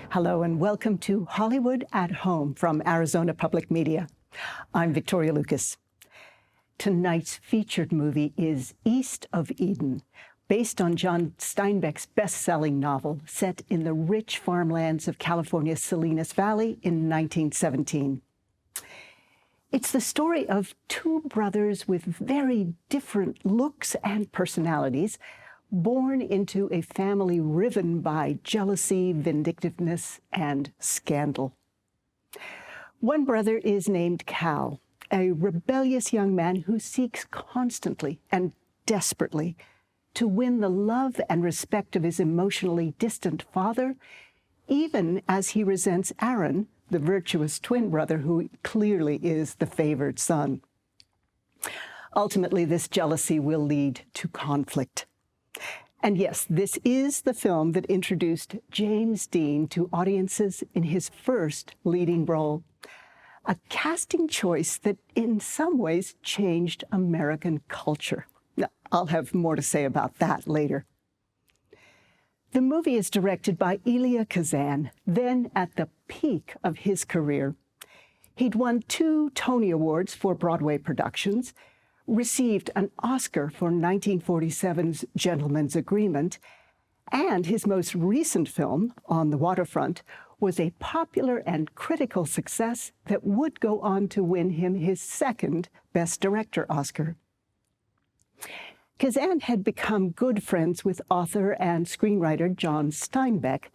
Hello and welcome to Hollywood at Home from Arizona Public Media. I'm Victoria Lucas. Tonight's featured movie is East of Eden, based on John Stenbeck's best-selling novel set in the rich farmlands of California's Salinas Valley in 1917. It's the story of two brothers with very different looks and personalities, born into a family riven by jealousy, vindictiveness, and scandal. One brother is named Cal, a rebellious young man who seeks constantly and desperately to win the love and respect of his emotionally distant father, even as he resents Aaron, the virtuous twin brother who clearly is the favored son. Ultimately, this jealousy will lead to conflict. And yes, this is the film that introduced James Dean to audiences in his first leading role, a casting choice that in some ways changed American culture. Now, I'll have more to say about that later. The movie is directed by Elia Kazan, then at the peak of his career. He'd won 2 Tony Awards for Broadway productions, received an Oscar for 1947's Gentleman's Agreement, and his most recent film, On the Waterfront, was a popular and critical success that would go on to win him his second Best Director Oscar. Kazan had become good friends with author and screenwriter John Stenbeck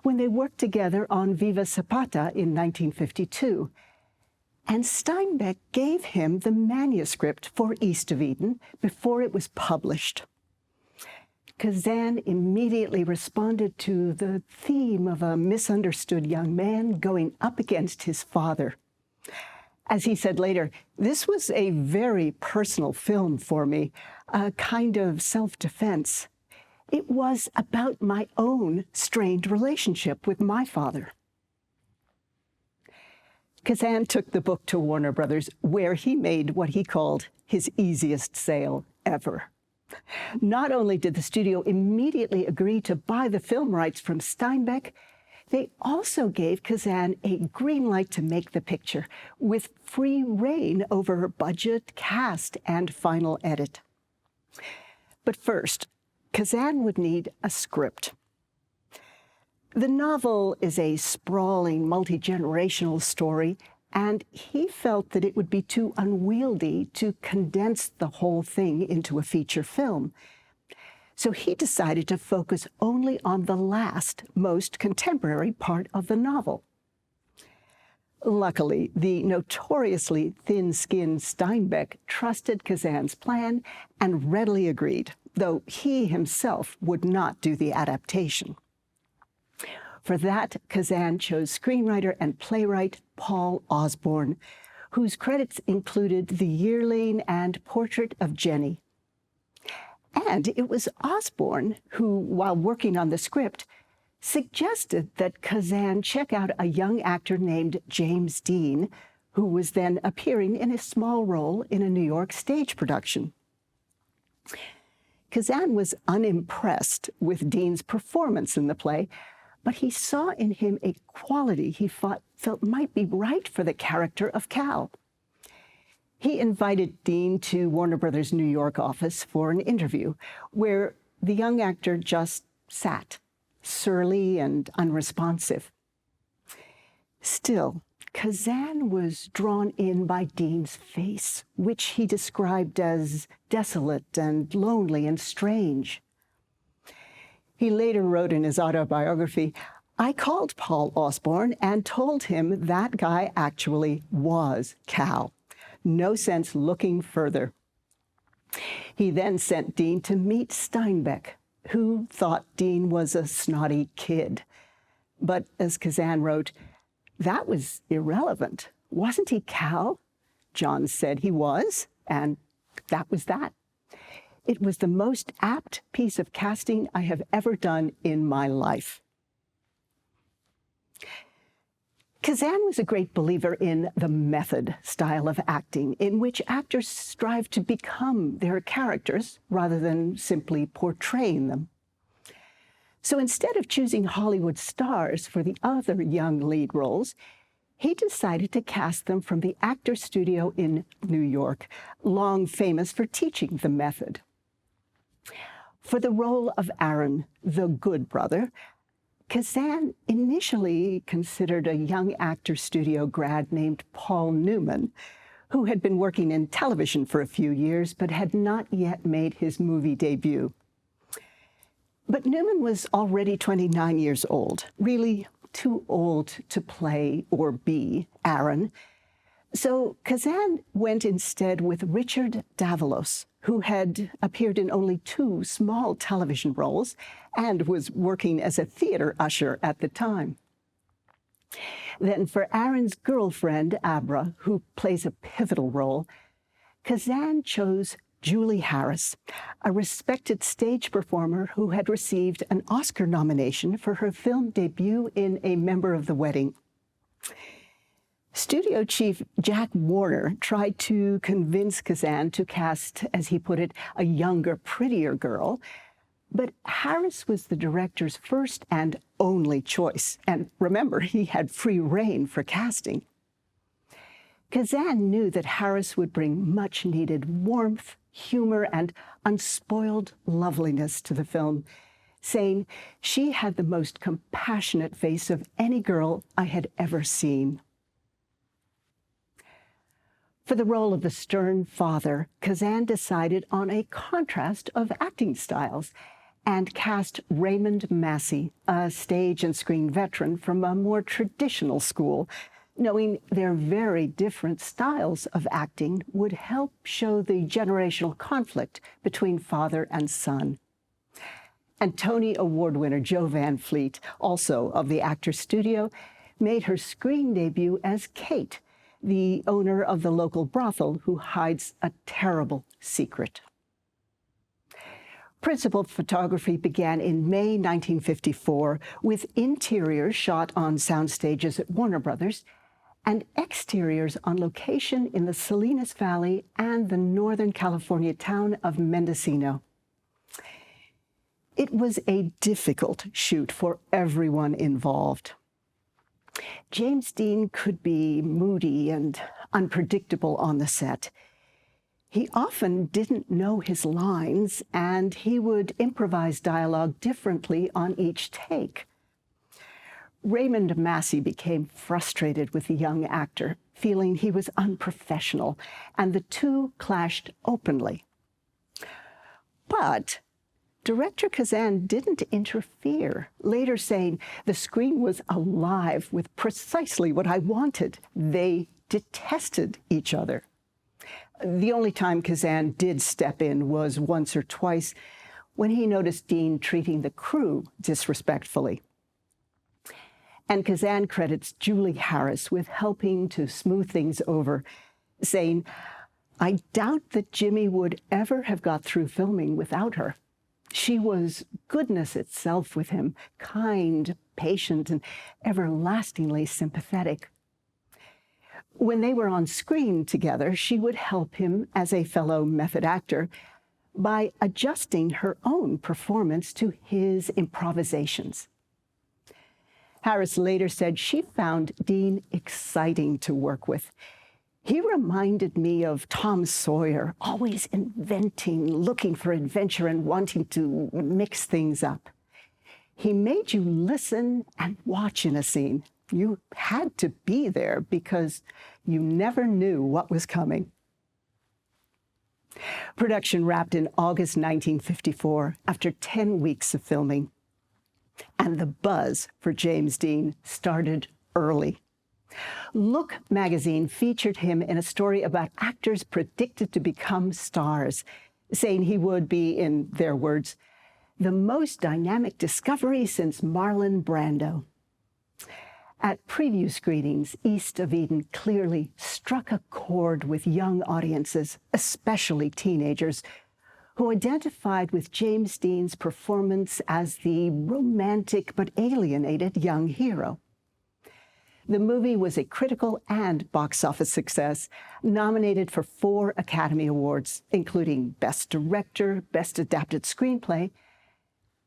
when they worked together on Viva Zapata in 1952. And Stenbeck gave him the manuscript for East of Eden before it was published. Kazan immediately responded to the theme of a misunderstood young man going up against his father. As he said later, this was a very personal film for me, a kind of self-defense. It was about my own strained relationship with my father. Kazan took the book to Warner Brothers, where he made what he called his easiest sale ever. Not only did the studio immediately agree to buy the film rights from Stenbeck, they also gave Kazan a green light to make the picture, with free rein over budget, cast, and final edit. But first, Kazan would need a script. The novel is a sprawling, multi-generational story, and he felt that it would be too unwieldy to condense the whole thing into a feature film. So he decided to focus only on the last, most contemporary part of the novel. Luckily, the notoriously thin-skinned Stenbeck trusted Kazan's plan and readily agreed, though he himself would not do the adaptation. For that, Kazan chose screenwriter and playwright Paul Osborne, whose credits included The Yearling and Portrait of Jenny. And it was Osborne who, while working on the script, suggested that Kazan check out a young actor named James Dean, who was then appearing in a small role in a New York stage production. Kazan was unimpressed with Dean's performance in the play, but he saw in him a quality he felt might be right for the character of Cal. He invited Dean to Warner Brothers' New York office for an interview, where the young actor just sat, surly and unresponsive. Still, Kazan was drawn in by Dean's face, which he described as desolate and lonely and strange. He later wrote in his autobiography, "I called Paul Osborne and told him that guy actually was Cal. No sense looking further." He then sent Dean to meet Stenbeck, who thought Dean was a snotty kid. But as Kazan wrote, "That was irrelevant. Wasn't he Cal? John said he was, and that was that." It was the most apt piece of casting I have ever done in my life. Kazan was a great believer in the method style of acting, in which actors strive to become their characters rather than simply portraying them. So instead of choosing Hollywood stars for the other young lead roles, he decided to cast them from the Actors Studio in New York, long famous for teaching the method. For the role of Aaron, the good brother, Kazan initially considered a young Actors Studio grad named Paul Newman, who had been working in television for a few years but had not yet made his movie debut. But Newman was already 29 years old, really too old to play or be Aaron. So Kazan went instead with Richard Davalos, who had appeared in only 2 small television roles and was working as a theater usher at the time. Then for Aaron's girlfriend, Abra, who plays a pivotal role, Kazan chose Julie Harris, a respected stage performer who had received an Oscar nomination for her film debut in A Member of the Wedding. Studio chief Jack Warner tried to convince Kazan to cast, as he put it, a younger, prettier girl, but Harris was the director's first and only choice. And remember, he had free rein for casting. Kazan knew that Harris would bring much-needed warmth, humor, and unspoiled loveliness to the film, saying she had the most compassionate face of any girl I had ever seen. For the role of the stern father, Kazan decided on a contrast of acting styles and cast Raymond Massey, a stage and screen veteran from a more traditional school, knowing their very different styles of acting would help show the generational conflict between father and son. And Tony Award winner Jo Van Fleet, also of the Actors Studio, made her screen debut as Kate, the owner of the local brothel who hides a terrible secret. Principal photography began in May 1954 with interiors shot on sound stages at Warner Brothers and exteriors on location in the Salinas Valley and the Northern California town of Mendocino. It was a difficult shoot for everyone involved. James Dean could be moody and unpredictable on the set. He often didn't know his lines, and he would improvise dialogue differently on each take. Raymond Massey became frustrated with the young actor, feeling he was unprofessional, and the two clashed openly. But Director Kazan didn't interfere, later saying, "The screen was alive with precisely what I wanted. They detested each other." The only time Kazan did step in was once or twice when he noticed Dean treating the crew disrespectfully. And Kazan credits Julie Harris with helping to smooth things over, saying, "I doubt that Jimmy would ever have got through filming without her. She was goodness itself with him, kind, patient, and everlastingly sympathetic." When they were on screen together, she would help him as a fellow method actor by adjusting her own performance to his improvisations. Harris later said she found Dean exciting to work with. "He reminded me of Tom Sawyer, always inventing, looking for adventure, and wanting to mix things up. He made you listen and watch in a scene. You had to be there because you never knew what was coming." Production wrapped in August 1954 after 10 weeks of filming. And the buzz for James Dean started early. Look magazine featured him in a story about actors predicted to become stars, saying he would be, in their words, "the most dynamic discovery since Marlon Brando." At preview screenings, East of Eden clearly struck a chord with young audiences, especially teenagers, who identified with James Dean's performance as the romantic but alienated young hero. The movie was a critical and box office success, nominated for 4 Academy Awards, including Best Director, Best Adapted Screenplay,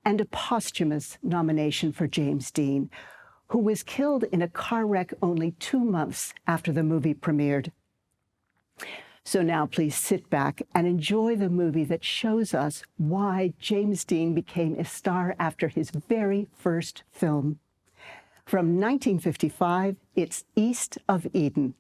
and a posthumous nomination for James Dean, who was killed in a car wreck only 2 months after the movie premiered. So now please sit back and enjoy the movie that shows us why James Dean became a star after his very first film. From 1955, it's East of Eden.